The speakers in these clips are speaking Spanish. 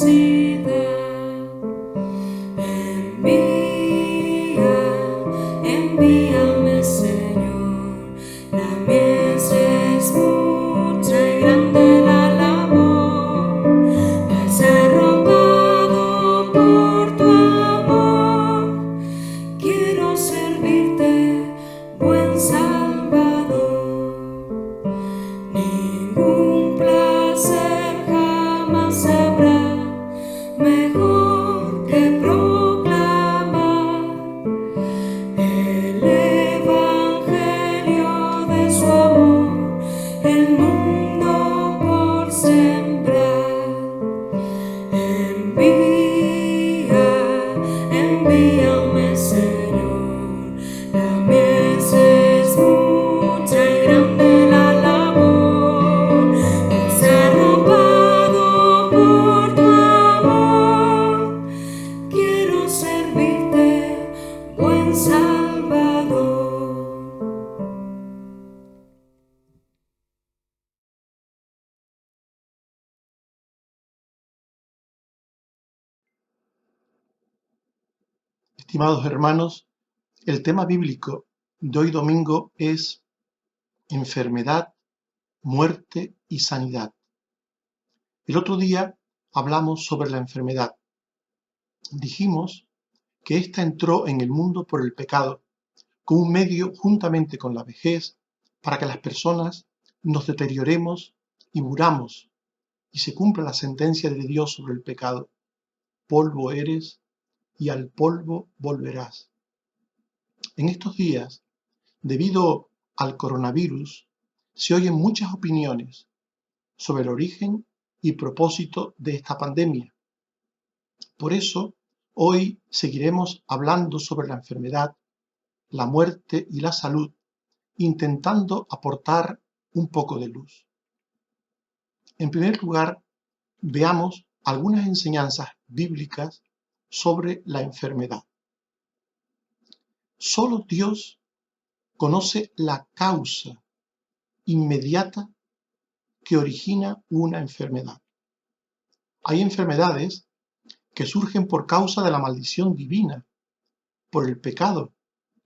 necesidad. Envíame, Señor. La mies es mucha y grande la labor. Al ser rogado por tu amor, quiero servirte, buen Salvador. Ningún placer jamás habrá mejor que proclamar el evangelio de su amor, el mundo por sembrar. Envíame, Señor. La mies es mucha y grande la labor. Nos arropado por tu amor, quiero servirte, buen Salvador. Estimados hermanos, el tema bíblico de hoy domingo es enfermedad, muerte y sanidad. El otro día hablamos sobre la enfermedad. Dijimos que ésta entró en el mundo por el pecado, como un medio juntamente con la vejez, para que las personas nos deterioremos y muramos, y se cumpla la sentencia de Dios sobre el pecado. Polvo eres y al polvo volverás. En estos días, debido al coronavirus, se oyen muchas opiniones sobre el origen y propósito de esta pandemia. Por eso, hoy seguiremos hablando sobre la enfermedad, la muerte y la salud, intentando aportar un poco de luz. En primer lugar, veamos algunas enseñanzas bíblicas sobre la enfermedad. Solo Dios conoce la causa inmediata que origina una enfermedad. Hay enfermedades que surgen por causa de la maldición divina, por el pecado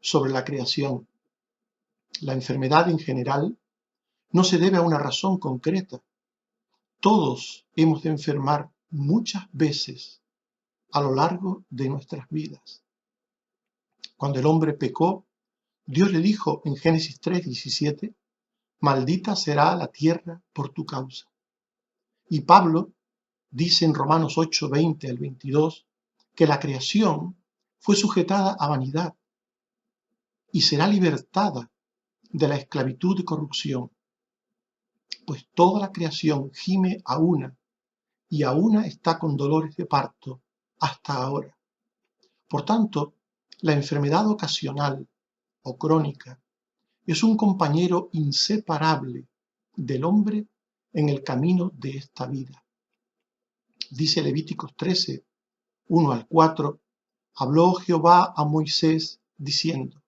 sobre la creación. La enfermedad en general no se debe a una razón concreta. Todos hemos de enfermar muchas veces a lo largo de nuestras vidas. Cuando el hombre pecó, Dios le dijo en Génesis 3:17, maldita será la tierra por tu causa. Y Pablo dice en Romanos 8:20 al 22, que la creación fue sujetada a vanidad y será libertada de la esclavitud y corrupción, pues toda la creación gime a una y a una está con dolores de parto hasta ahora. Por tanto, la enfermedad ocasional o crónica es un compañero inseparable del hombre en el camino de esta vida. Dice Levíticos 13, 1 al 4, habló Jehová a Moisés diciendo,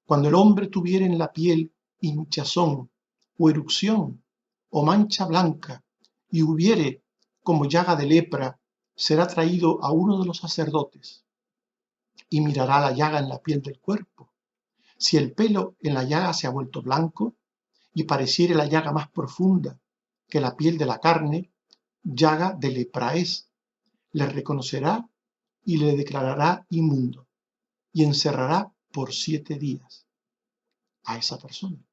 cuando el hombre tuviere en la piel hinchazón o erupción o mancha blanca y hubiere como llaga de lepra, será traído a uno de los sacerdotes y mirará la llaga en la piel del cuerpo. Si el pelo en la llaga se ha vuelto blanco y pareciere la llaga más profunda que la piel de la carne, llaga de lepra es. Le reconocerá y le declarará inmundo y encerrará por 7 días a esa persona.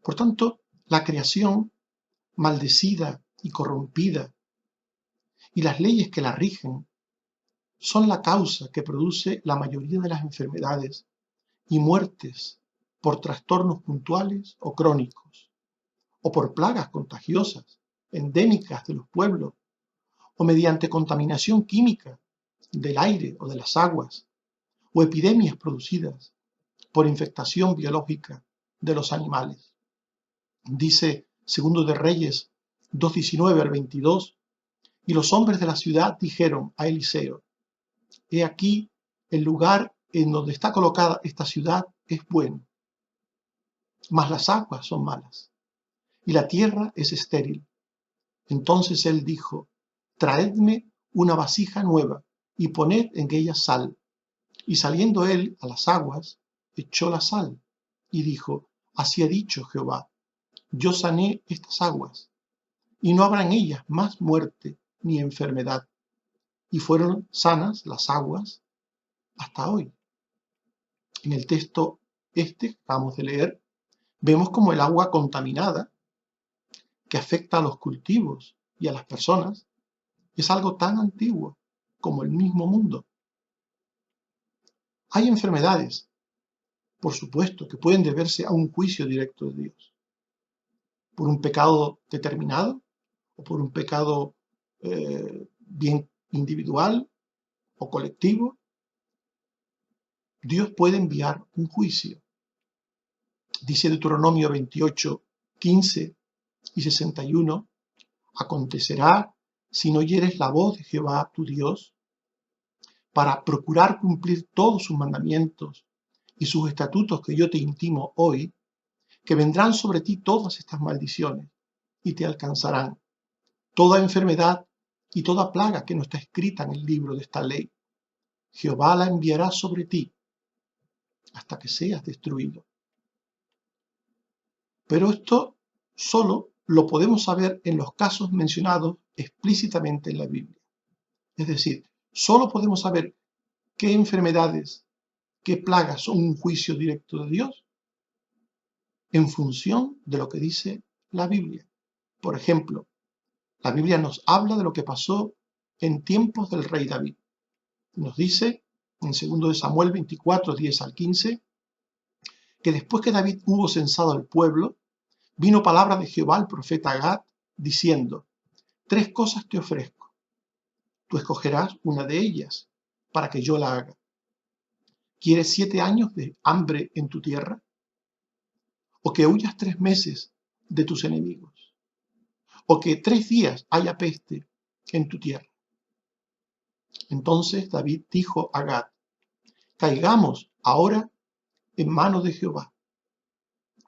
Por tanto, la creación maldecida y corrompida y las leyes que la rigen son la causa que produce la mayoría de las enfermedades y muertes por trastornos puntuales o crónicos, o por plagas contagiosas, endémicas de los pueblos, o mediante contaminación química del aire o de las aguas, o epidemias producidas por infectación biológica de los animales. Dice Segundo de Reyes 2:19 al 22, y los hombres de la ciudad dijeron a Eliseo, he aquí el lugar en donde está colocada esta ciudad es bueno, mas las aguas son malas, y la tierra es estéril. Entonces él dijo, traedme una vasija nueva, y poned en ella sal. Y saliendo él a las aguas, echó la sal, y dijo, así ha dicho Jehová, yo sané estas aguas, y no habrá en ellas más muerte ni enfermedad. Y fueron sanas las aguas hasta hoy. En el texto que acabamos de leer, vemos como el agua contaminada, que afecta a los cultivos y a las personas, es algo tan antiguo como el mismo mundo. Hay enfermedades, por supuesto, que pueden deberse a un juicio directo de Dios, por un pecado determinado o por un pecado bien individual o colectivo. Dios puede enviar un juicio. Dice Deuteronomio 28, 15 y 61, acontecerá si no oyeres la voz de Jehová tu Dios, para procurar cumplir todos sus mandamientos y sus estatutos que yo te intimo hoy, que vendrán sobre ti todas estas maldiciones y te alcanzarán toda enfermedad y toda plaga que no está escrita en el libro de esta ley. Jehová la enviará sobre ti hasta que seas destruido. Pero esto solo lo podemos saber en los casos mencionados explícitamente en la Biblia. Es decir, solo podemos saber qué enfermedades, qué plagas son un juicio directo de Dios en función de lo que dice la Biblia. Por ejemplo, la Biblia nos habla de lo que pasó en tiempos del rey David. Nos dice en 2 Samuel 24, 10 al 15, que después que David hubo censado al pueblo, vino palabra de Jehová al profeta Gad, diciendo, 3 cosas te ofrezco. Tú escogerás una de ellas para que yo la haga. ¿Quieres 7 años de hambre en tu tierra? ¿O que huyas 3 meses de tus enemigos? ¿O que 3 días haya peste en tu tierra? Entonces David dijo a Gad, caigamos ahora en manos de Jehová.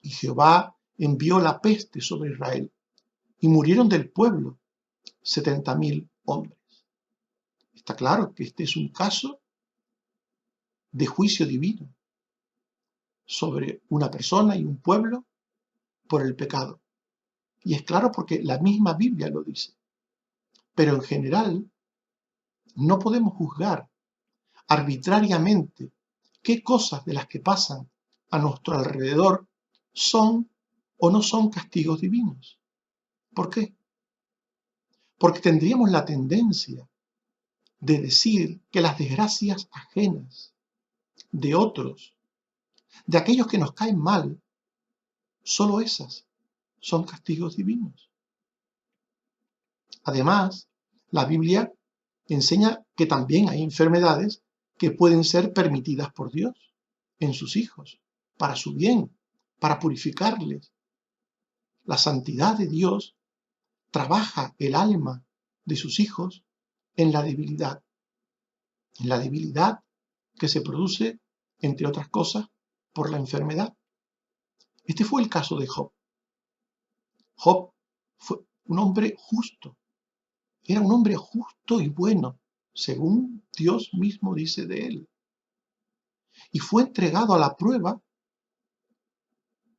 Y Jehová envió la peste sobre Israel, y murieron del pueblo 70.000 hombres. Está claro que este es un caso de juicio divino sobre una persona y un pueblo por el pecado. Y es claro porque la misma Biblia lo dice. Pero en general no podemos juzgar arbitrariamente qué cosas de las que pasan a nuestro alrededor son o no son castigos divinos. ¿Por qué? Porque tendríamos la tendencia de decir que las desgracias ajenas de otros, de aquellos que nos caen mal, solo esas son castigos divinos. Además, la Biblia enseña que también hay enfermedades que pueden ser permitidas por Dios en sus hijos, para su bien, para purificarles. La santidad de Dios trabaja el alma de sus hijos en la debilidad que se produce, entre otras cosas, por la enfermedad. Este fue el caso de Job. Job fue un hombre justo, era un hombre justo y bueno, según Dios mismo dice de él. Y fue entregado a la prueba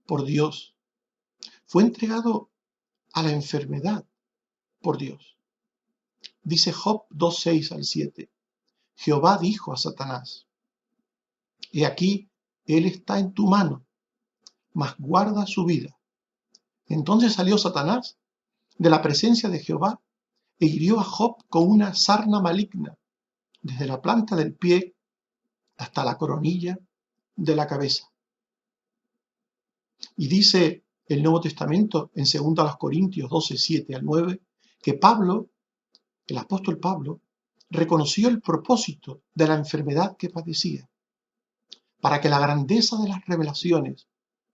por Dios. Fue entregado a la enfermedad por Dios. Dice Job 2:6 al 7. Jehová dijo a Satanás, he aquí, él está en tu mano, mas guarda su vida. Entonces salió Satanás de la presencia de Jehová e hirió a Job con una sarna maligna, desde la planta del pie hasta la coronilla de la cabeza. Y dice el Nuevo Testamento en 2 Corintios 12, 7 al 9, que Pablo, el apóstol Pablo, reconoció el propósito de la enfermedad que padecía, para que la grandeza de las revelaciones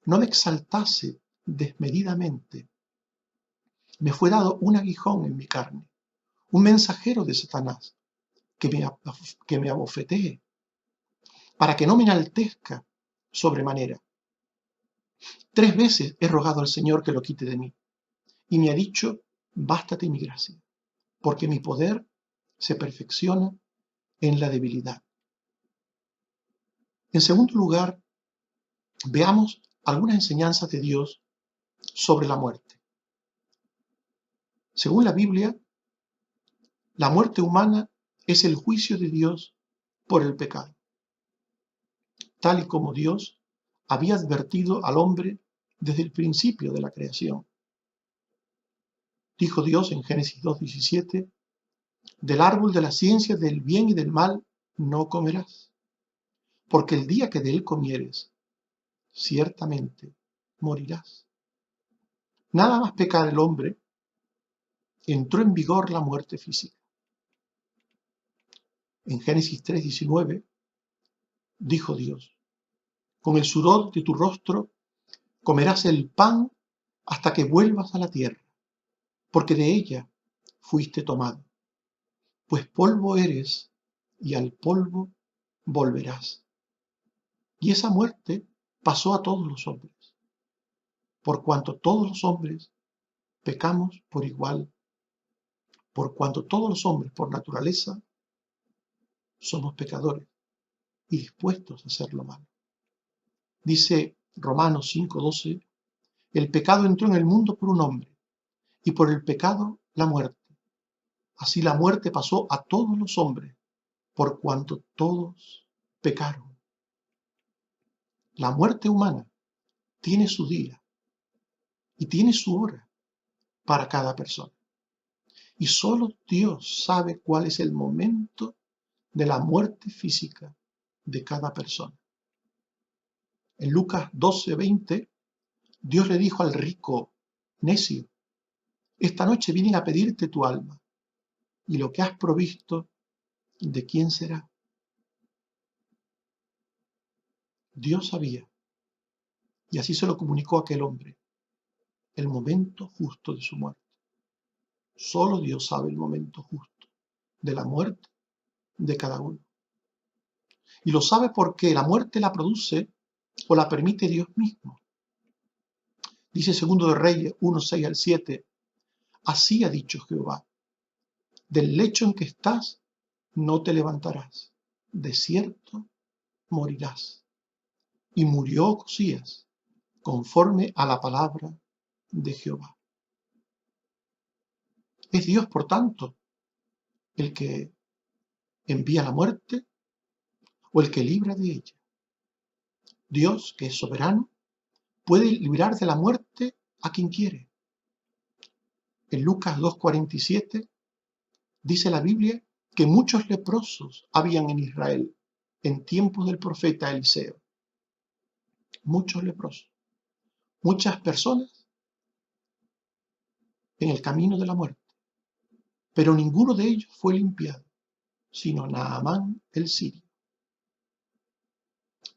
no me exaltase desmedidamente. Me fue dado un aguijón en mi carne, un mensajero de Satanás, que me abofetee, para que no me enaltezca sobremanera. 3 veces he rogado al Señor que lo quite de mí, y me ha dicho, bástate mi gracia, porque mi poder se perfecciona en la debilidad. En segundo lugar, veamos algunas enseñanzas de Dios sobre la muerte. Según la Biblia, la muerte humana es el juicio de Dios por el pecado, tal y como Dios había advertido al hombre desde el principio de la creación. Dijo Dios en Génesis 2:17, del árbol de la ciencia del bien y del mal no comerás, porque el día que de él comieres, ciertamente morirás. Nada más pecar el hombre, entró en vigor la muerte física. En Génesis 3:19 dijo Dios, con el sudor de tu rostro comerás el pan hasta que vuelvas a la tierra, porque de ella fuiste tomado, pues polvo eres y al polvo volverás. Y esa muerte pasó a todos los hombres, por cuanto todos los hombres pecamos por igual, por cuanto todos los hombres por naturaleza somos pecadores y dispuestos a hacer lo malo. Dice Romanos 5:12, el pecado entró en el mundo por un hombre, y por el pecado la muerte. Así la muerte pasó a todos los hombres, por cuanto todos pecaron. La muerte humana tiene su día y tiene su hora para cada persona. Y solo Dios sabe cuál es el momento de la muerte física de cada persona. En Lucas 12:20, Dios le dijo al rico necio, esta noche vienen a pedirte tu alma, y lo que has provisto, ¿de quién será? Dios sabía, y así se lo comunicó a aquel hombre, el momento justo de su muerte. Solo Dios sabe el momento justo de la muerte de cada uno. Y lo sabe porque la muerte la produce o la permite Dios mismo. Dice segundo de Reyes 1:6-7, así ha dicho Jehová, del lecho en que estás no te levantarás, de cierto morirás. Y murió Ocosías conforme a la palabra de Jehová. Es Dios, por tanto, el que envía la muerte o el que libra de ella. Dios, que es soberano, puede librar de la muerte a quien quiere. En Lucas 2:47 dice la Biblia que muchos leprosos habían en Israel en tiempos del profeta Eliseo. Muchos leprosos, muchas personas en el camino de la muerte, pero ninguno de ellos fue limpiado, sino Naamán el sirio.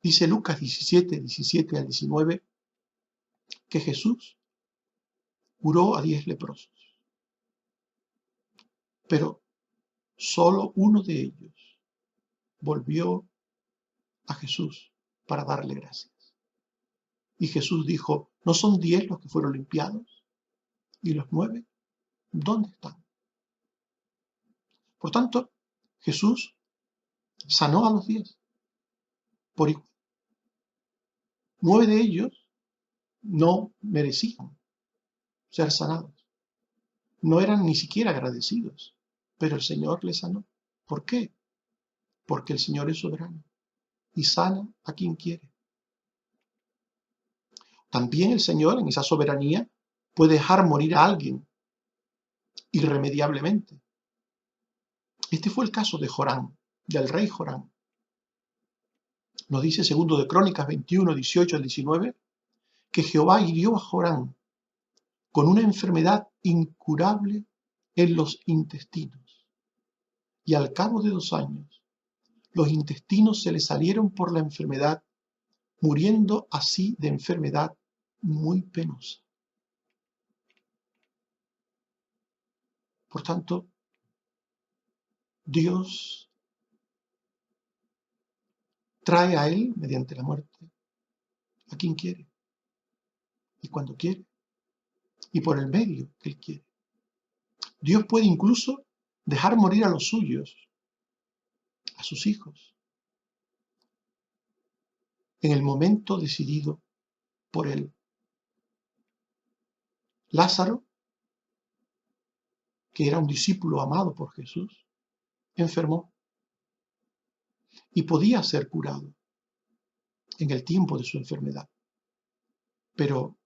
Dice Lucas 17:17-19 que Jesús curó a 10 leprosos, pero solo uno de ellos volvió a Jesús para darle gracias. Y Jesús dijo, ¿no son 10 los que fueron limpiados? ¿Y los 9? ¿Dónde están? Por tanto, Jesús sanó a los 10 por igual. 9 de ellos no merecían ser sanados. No eran ni siquiera agradecidos, pero el Señor les sanó. ¿Por qué? Porque el Señor es soberano y sana a quien quiere. También el Señor, en esa soberanía, puede dejar morir a alguien irremediablemente. Este fue el caso de Jorán, del rey Jorán. Nos dice segundo de Crónicas 21:18-19, que Jehová hirió a Jorán con una enfermedad incurable en los intestinos. Y al cabo de 2 años, los intestinos se le salieron por la enfermedad, muriendo así de enfermedad muy penosa. Por tanto, Dios trae a él, mediante la muerte, a quien quiere, y cuando quiere, y por el medio que él quiere. Dios puede incluso dejar morir a los suyos, a sus hijos, en el momento decidido por él. Lázaro, que era un discípulo amado por Jesús, enfermó y podía ser curado en el tiempo de su enfermedad, pero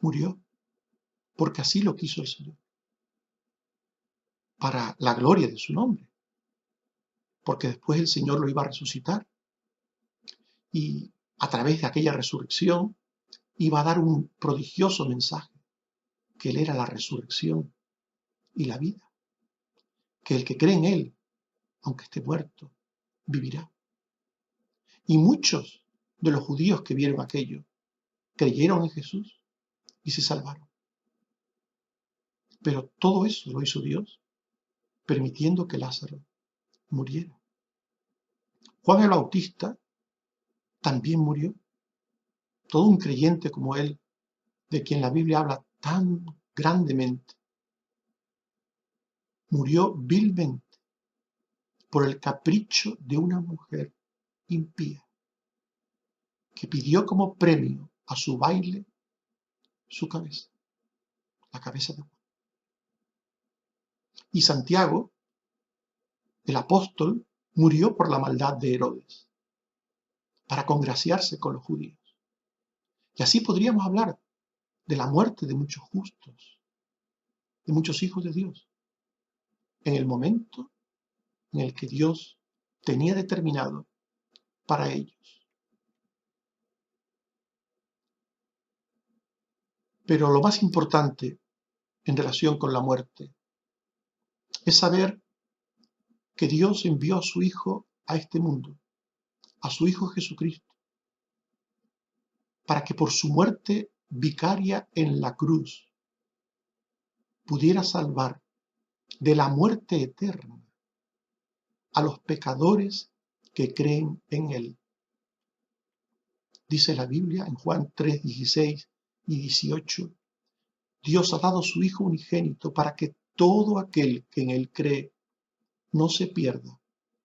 murió porque así lo quiso el Señor, para la gloria de su nombre, porque después el Señor lo iba a resucitar y a través de aquella resurrección iba a dar un prodigioso mensaje, que Él era la resurrección y la vida, que el que cree en Él, aunque esté muerto, vivirá. Y muchos de los judíos que vieron aquello creyeron en Jesús y se salvaron. Pero todo eso lo hizo Dios, permitiendo que Lázaro muriera. Juan el Bautista también murió. Todo un creyente como él, de quien la Biblia habla tan grandemente, murió vilmente por el capricho de una mujer impía, que pidió como premio a su baile su cabeza, la cabeza de Juan. Y Santiago, el apóstol, murió por la maldad de Herodes, para congraciarse con los judíos. Y así podríamos hablar de la muerte de muchos justos, de muchos hijos de Dios, en el momento en el que Dios tenía determinado para ellos. Pero lo más importante en relación con la muerte es saber que Dios envió a su Hijo a este mundo, a su Hijo Jesucristo, para que por su muerte vicaria en la cruz pudiera salvar de la muerte eterna a los pecadores que creen en Él. Dice la Biblia en Juan 3, 16 y 18, Dios ha dado su Hijo unigénito para que todo aquel que en Él cree no se pierda,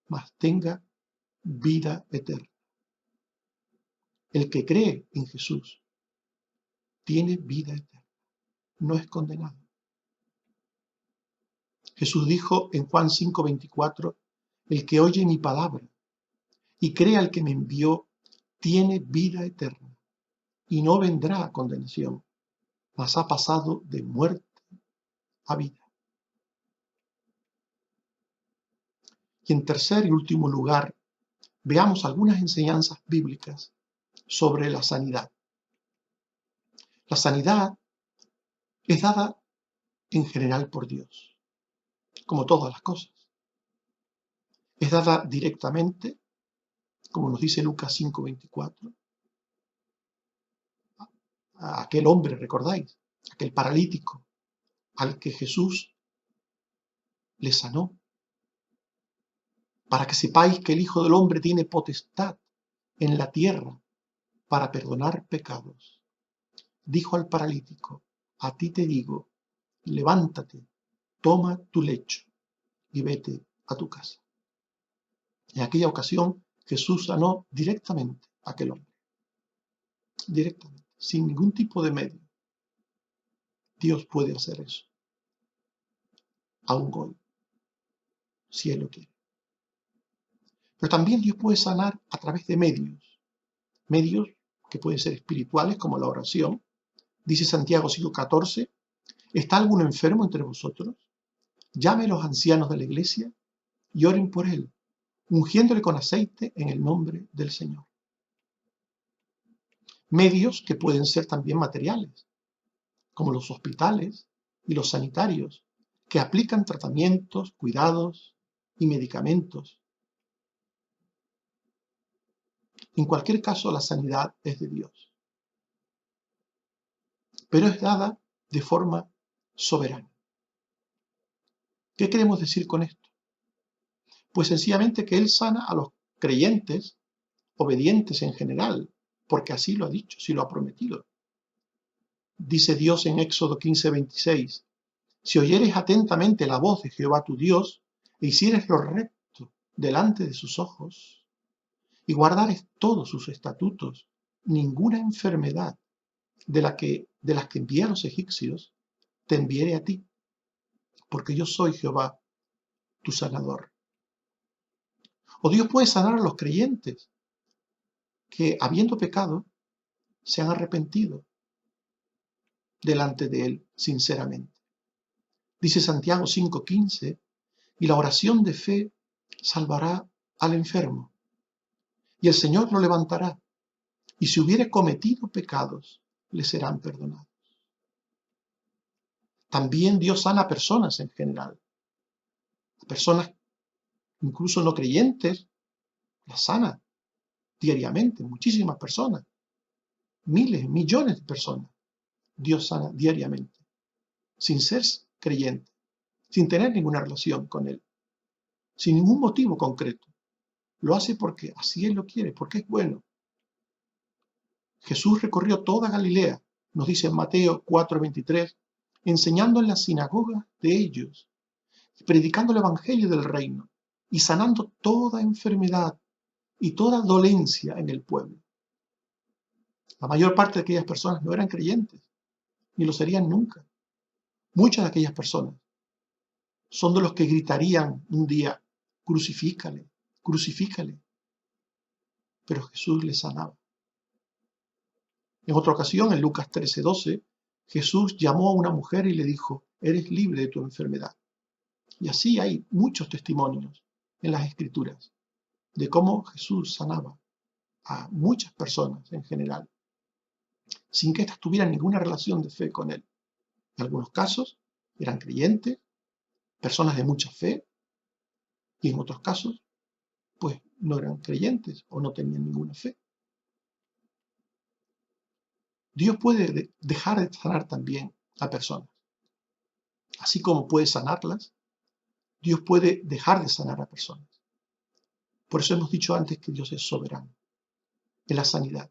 mas tenga vida eterna. El que cree en Jesús tiene vida eterna, no es condenado. Jesús dijo en Juan 5:24, el que oye mi palabra y cree al que me envió, tiene vida eterna y no vendrá a condenación, mas ha pasado de muerte a vida. Y en tercer y último lugar, veamos algunas enseñanzas bíblicas sobre la sanidad. La sanidad es dada en general por Dios, como todas las cosas. Es dada directamente, como nos dice Lucas 5:24, a aquel hombre, recordáis, aquel paralítico, al que Jesús le sanó, para que sepáis que el Hijo del Hombre tiene potestad en la tierra para perdonar pecados. Dijo al paralítico, a ti te digo, levántate, toma tu lecho y vete a tu casa. En aquella ocasión Jesús sanó directamente a aquel hombre, directamente, sin ningún tipo de medio. Dios puede hacer eso, aún hoy, si Él lo quiere. Pero también Dios puede sanar a través de medios que pueden ser espirituales, como la oración. Dice Santiago 5:14, ¿está algún enfermo entre vosotros? Llame a los ancianos de la iglesia y oren por él, ungiéndole con aceite en el nombre del Señor. Medios que pueden ser también materiales, como los hospitales y los sanitarios, que aplican tratamientos, cuidados y medicamentos. En cualquier caso, la sanidad es de Dios, pero es dada de forma soberana. ¿Qué queremos decir con esto? Pues sencillamente que Él sana a los creyentes, obedientes en general, porque así lo ha dicho, así lo ha prometido. Dice Dios en Éxodo 15:26, Si oyeres atentamente la voz de Jehová tu Dios, e hicieres lo recto delante de sus ojos, y guardares todos sus estatutos, ninguna enfermedad de las que envié a los egipcios, te enviaré a ti, porque yo soy Jehová, tu sanador. O Dios puede sanar a los creyentes que, habiendo pecado, se han arrepentido delante de Él sinceramente. Dice Santiago 5:15, y la oración de fe salvará al enfermo, y el Señor lo levantará, y si hubiere cometido pecados, le serán perdonados. También Dios sana a personas en general. A personas incluso no creyentes, las sana diariamente, muchísimas personas, miles, millones de personas. Dios sana diariamente, sin ser creyente, sin tener ninguna relación con Él, sin ningún motivo concreto. Lo hace porque así Él lo quiere, porque es bueno. Jesús recorrió toda Galilea, nos dice en Mateo 4:23, enseñando en las sinagogas de ellos, predicando el evangelio del reino y sanando toda enfermedad y toda dolencia en el pueblo. La mayor parte de aquellas personas no eran creyentes, ni lo serían nunca. Muchas de aquellas personas son de los que gritarían un día, crucifícale, crucifícale. Pero Jesús les sanaba. En otra ocasión, en Lucas 13:12, Jesús llamó a una mujer y le dijo, eres libre de tu enfermedad. Y así hay muchos testimonios en las Escrituras de cómo Jesús sanaba a muchas personas en general, sin que éstas tuvieran ninguna relación de fe con Él. En algunos casos eran creyentes, personas de mucha fe, y en otros casos, pues no eran creyentes o no tenían ninguna fe. Dios puede dejar de sanar también a personas. Así como puede sanarlas, Dios puede dejar de sanar a personas. Por eso hemos dicho antes que Dios es soberano en la sanidad.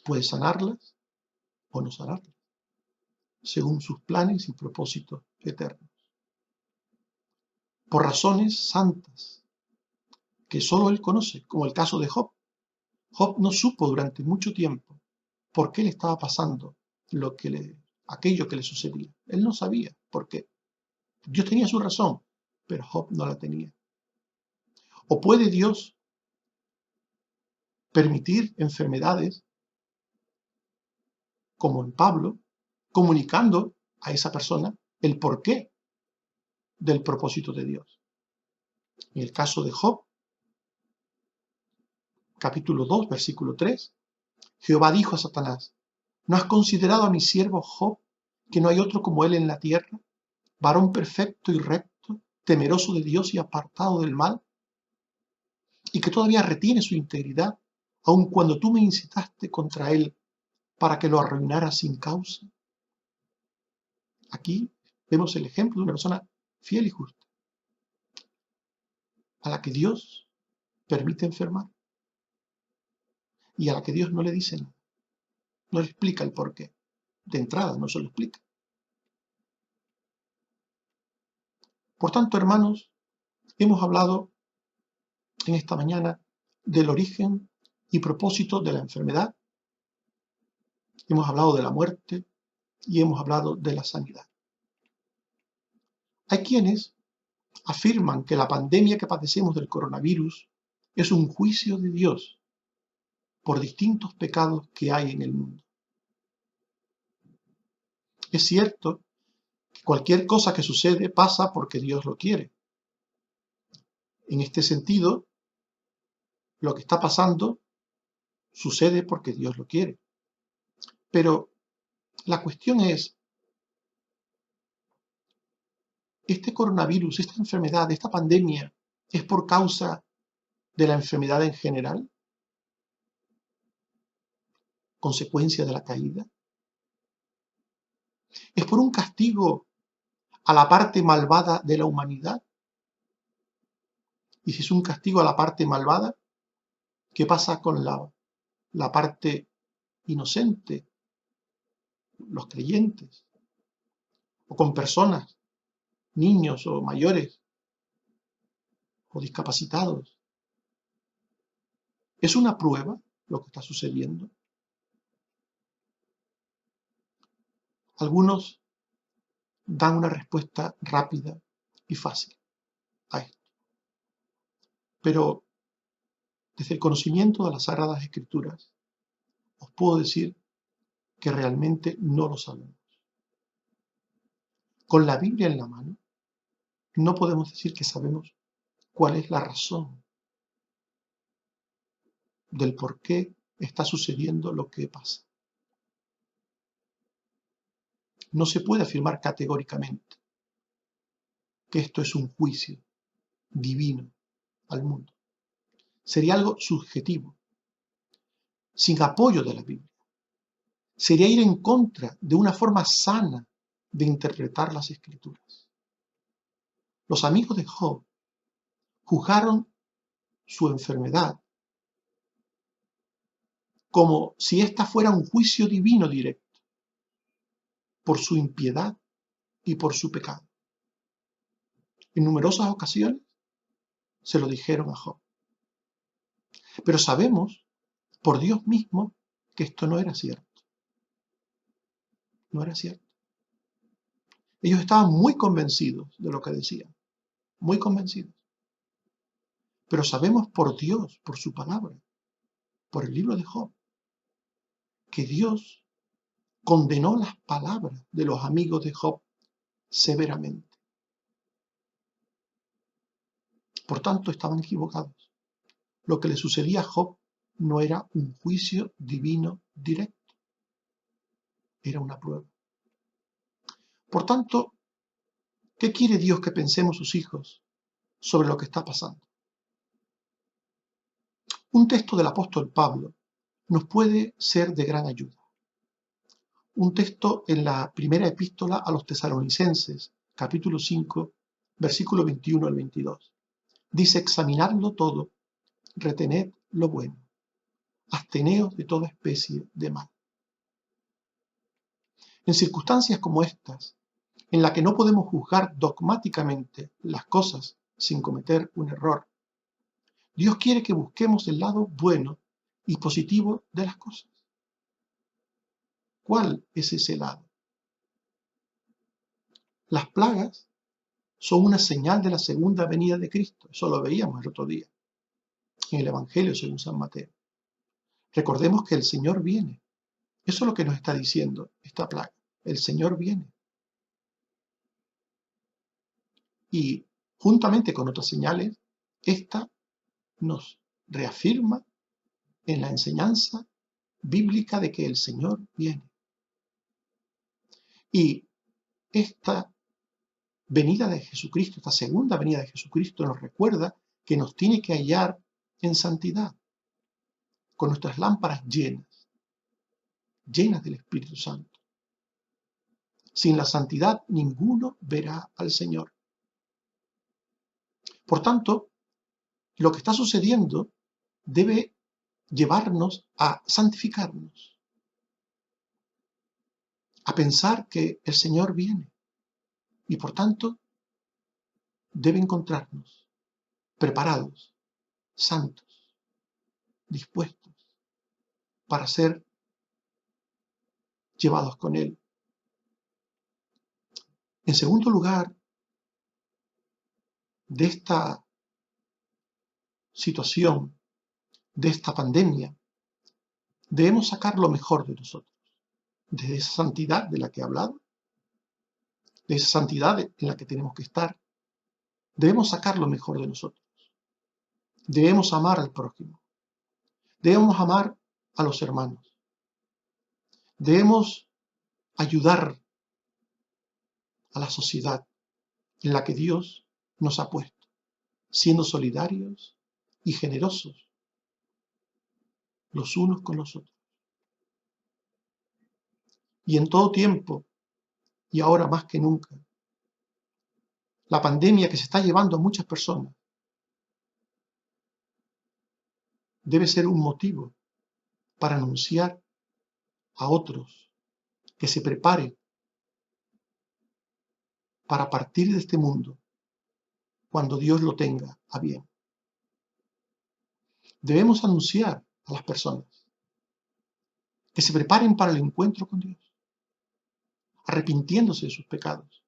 Puede sanarlas o no sanarlas, según sus planes y propósitos eternos. Por razones santas que solo Él conoce, como el caso de Job. Job no supo durante mucho tiempo por qué le estaba pasando aquello que le sucedía. Él no sabía por qué. Dios tenía su razón, pero Job no la tenía. ¿O puede Dios permitir enfermedades, como en Pablo, comunicando a esa persona el porqué del propósito de Dios? En el caso de Job, capítulo 2, versículo 3, Jehová dijo a Satanás, ¿no has considerado a mi siervo Job, que no hay otro como él en la tierra, varón perfecto y recto, temeroso de Dios y apartado del mal, y que todavía retiene su integridad, aun cuando tú me incitaste contra él para que lo arruinara sin causa? Aquí vemos el ejemplo de una persona fiel y justa, a la que Dios permite enfermar y a la que Dios no le dice nada, no le explica el porqué. De entrada no se lo explica. Por tanto, hermanos, hemos hablado en esta mañana del origen y propósito de la enfermedad, hemos hablado de la muerte y hemos hablado de la sanidad. Hay quienes afirman que la pandemia que padecemos del coronavirus es un juicio de Dios por distintos pecados que hay en el mundo. Es cierto que cualquier cosa que sucede pasa porque Dios lo quiere. En este sentido, lo que está pasando sucede porque Dios lo quiere. Pero la cuestión es, ¿este coronavirus, esta enfermedad, esta pandemia, es por causa de la enfermedad en general? ¿Consecuencia de la caída? ¿Es por un castigo a la parte malvada de la humanidad? Y si es un castigo a la parte malvada, ¿qué pasa con la parte inocente, los creyentes? o con personas, niños o mayores o discapacitados. ¿Es una prueba lo que está sucediendo? Algunos dan una respuesta rápida y fácil a esto, pero desde el conocimiento de las Sagradas Escrituras os puedo decir que realmente no lo sabemos. Con la Biblia en la mano, no podemos decir que sabemos cuál es la razón del por qué está sucediendo lo que pasa. No se puede afirmar categóricamente que esto es un juicio divino al mundo. Sería algo subjetivo, sin apoyo de la Biblia. Sería ir en contra de una forma sana de interpretar las Escrituras. Los amigos de Job juzgaron su enfermedad como si ésta fuera un juicio divino directo por su impiedad y por su pecado. En numerosas ocasiones se lo dijeron a Job. Pero sabemos, por Dios mismo, que esto no era cierto. No era cierto. Ellos estaban muy convencidos de lo que decían, muy convencidos. Pero sabemos por Dios, por su palabra, por el libro de Job, que Dios condenó las palabras de los amigos de Job severamente. Por tanto, estaban equivocados. Lo que le sucedía a Job no era un juicio divino directo, era una prueba. Por tanto, ¿qué quiere Dios que pensemos sus hijos sobre lo que está pasando? Un texto del apóstol Pablo nos puede ser de gran ayuda. Un texto en la primera epístola a los tesalonicenses, capítulo 5, versículo 21 al 22. Dice: examinadlo todo, retened lo bueno, absteneos de toda especie de mal. En circunstancias como estas, en las que no podemos juzgar dogmáticamente las cosas sin cometer un error, Dios quiere que busquemos el lado bueno y positivo de las cosas. ¿Cuál es ese lado? Las plagas son una señal de la segunda venida de Cristo. Eso lo veíamos el otro día en el Evangelio según San Mateo. Recordemos que el Señor viene. Eso es lo que nos está diciendo esta plaga. El Señor viene. Y juntamente con otras señales, esta nos reafirma en la enseñanza bíblica de que el Señor viene. Y esta venida de Jesucristo, esta segunda venida de Jesucristo, nos recuerda que nos tiene que hallar en santidad, con nuestras lámparas llenas, llenas del Espíritu Santo. Sin la santidad, ninguno verá al Señor. Por tanto, lo que está sucediendo debe llevarnos a santificarnos, a pensar que el Señor viene y por tanto debe encontrarnos preparados, santos, dispuestos para ser llevados con Él. En segundo lugar, de esta situación, de esta pandemia, debemos sacar lo mejor de nosotros, de esa santidad de la que he hablado, de esa santidad en la que tenemos que estar. Debemos sacar lo mejor de nosotros. Debemos amar al prójimo. Debemos amar a los hermanos. Debemos ayudar a la sociedad en la que Dios nos ha puesto, siendo solidarios y generosos los unos con los otros. Y en todo tiempo, y ahora más que nunca, la pandemia que se está llevando a muchas personas debe ser un motivo para anunciar a otros que se preparen para partir de este mundo cuando Dios lo tenga a bien. Debemos anunciar a las personas que se preparen para el encuentro con Dios, arrepintiéndose de sus pecados,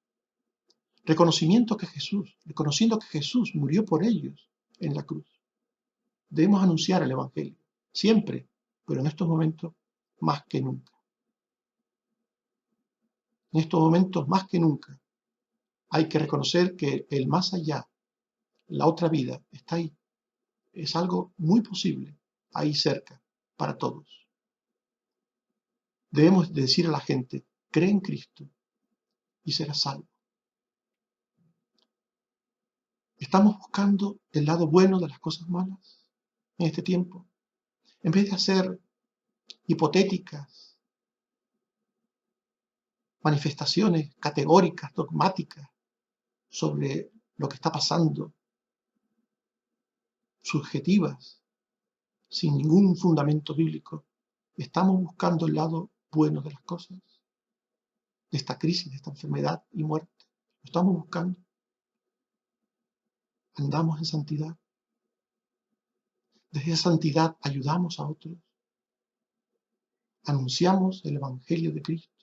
reconociendo que Jesús murió por ellos en la cruz. Debemos anunciar el Evangelio, siempre, pero en estos momentos más que nunca. En estos momentos más que nunca hay que reconocer que el más allá, la otra vida, está ahí. Es algo muy posible, ahí cerca, para todos. Debemos decir a la gente, cree en Cristo y serás salvo. ¿Estamos buscando el lado bueno de las cosas malas en este tiempo? En vez de hacer hipotéticas manifestaciones categóricas, dogmáticas, sobre lo que está pasando, subjetivas, sin ningún fundamento bíblico, ¿estamos buscando el lado bueno de las cosas? De esta crisis, de esta enfermedad y muerte. ¿Lo estamos buscando? ¿Andamos en santidad? Desde esa santidad ayudamos a otros. Anunciamos el Evangelio de Cristo.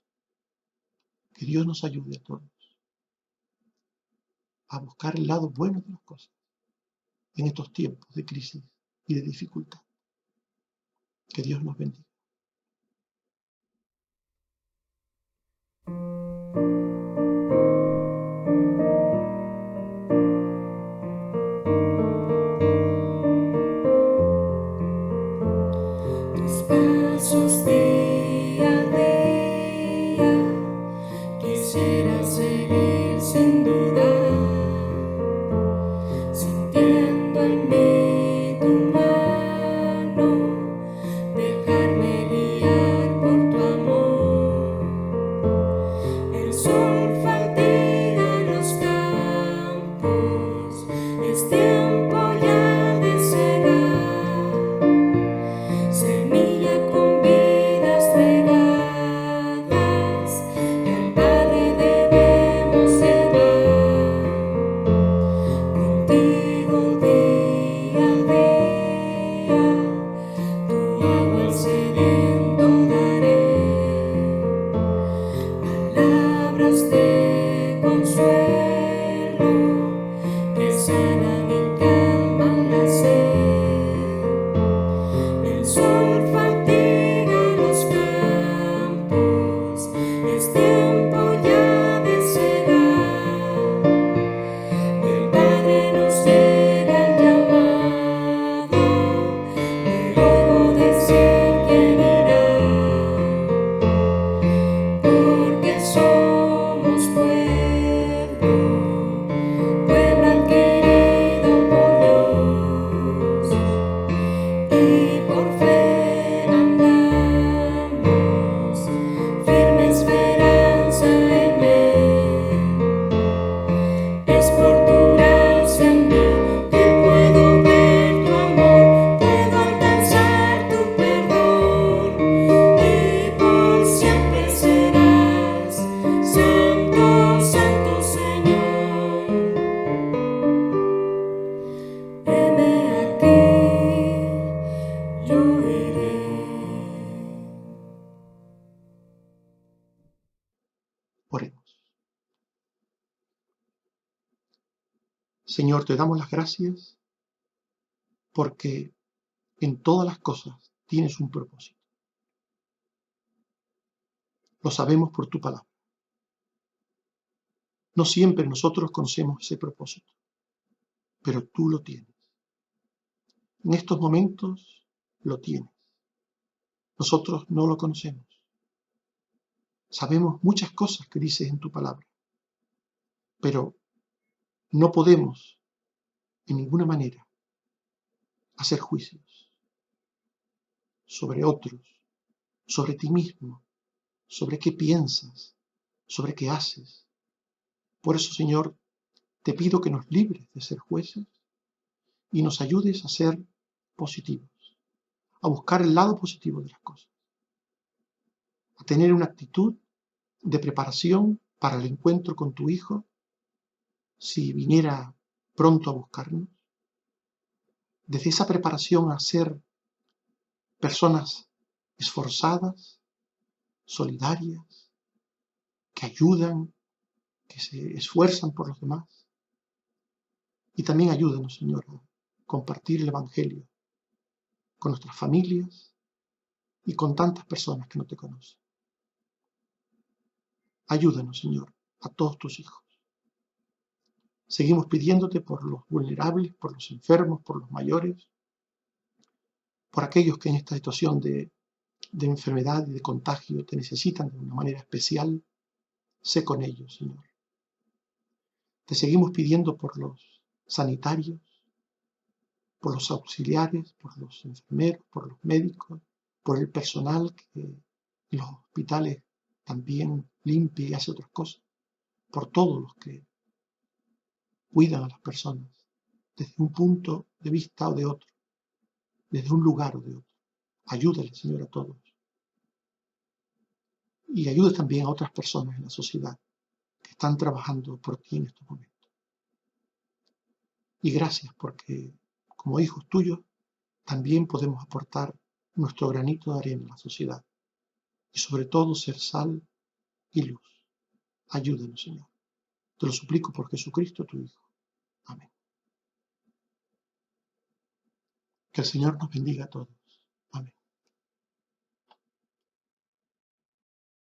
Que Dios nos ayude a todos a buscar el lado bueno de las cosas en estos tiempos de crisis y de dificultad. Que Dios nos bendiga. Tus pasos día a día quisiera seguir sin dudar, sintiendo en mí tu mano, dejarme guiar por tu amor. El sol fatiga los campos, es tiempo ya de cegar, semilla con vidas regadas, que al Padre debemos llevar. Contigo día a día, tu agua al sediento daré. Palabras de consuelo que sanan y calman la sed. El sol fatiga los campos, es tiempo ya de cegar. Del Padre nos llega el llamado, le oigo decir quién irá. Porque somos pueblo adquirido por Dios, y por fe andamos, firme esperanza en Él. Es por tu gracia en mí que puedo ver tu amor, puedo alcanzar tu perdón, y por siempre serás santo, santo Señor. Heme aquí, yo iré. Oremos. Señor, te damos las gracias porque en todas las cosas tienes un propósito. Lo sabemos por tu palabra. No siempre nosotros conocemos ese propósito, pero tú lo tienes. En estos momentos lo tienes. Nosotros no lo conocemos. Sabemos muchas cosas que dices en tu palabra, pero no podemos en ninguna manera hacer juicios sobre otros, sobre ti mismo, sobre qué piensas, sobre qué haces. Por eso, Señor, te pido que nos libres de ser jueces y nos ayudes a ser positivos, a buscar el lado positivo de las cosas, a tener una actitud de preparación para el encuentro con tu Hijo si viniera pronto a buscarnos, desde esa preparación a ser personas esforzadas, solidarias, que ayudan, que se esfuerzan por los demás. Y también ayúdanos, Señor, a compartir el Evangelio con nuestras familias y con tantas personas que no te conocen. Ayúdanos, Señor, a todos tus hijos. Seguimos pidiéndote por los vulnerables, por los enfermos, por los mayores, por aquellos que en esta situación de enfermedad y de contagio te necesitan de una manera especial. Sé con ellos, Señor. Te seguimos pidiendo por los sanitarios, por los auxiliares, por los enfermeros, por los médicos, por el personal que en los hospitales también limpia y hace otras cosas, por todos los que cuidan a las personas desde un punto de vista o de otro, desde un lugar o de otro. Ayúdale, Señor, a todos. Y ayuda también a otras personas en la sociedad que están trabajando por ti en estos momentos. Y gracias porque como hijos tuyos también podemos aportar nuestro granito de arena a la sociedad y sobre todo ser sal y luz. Ayúdanos, Señor. Te lo suplico por Jesucristo, tu Hijo. Amén. Que el Señor nos bendiga a todos.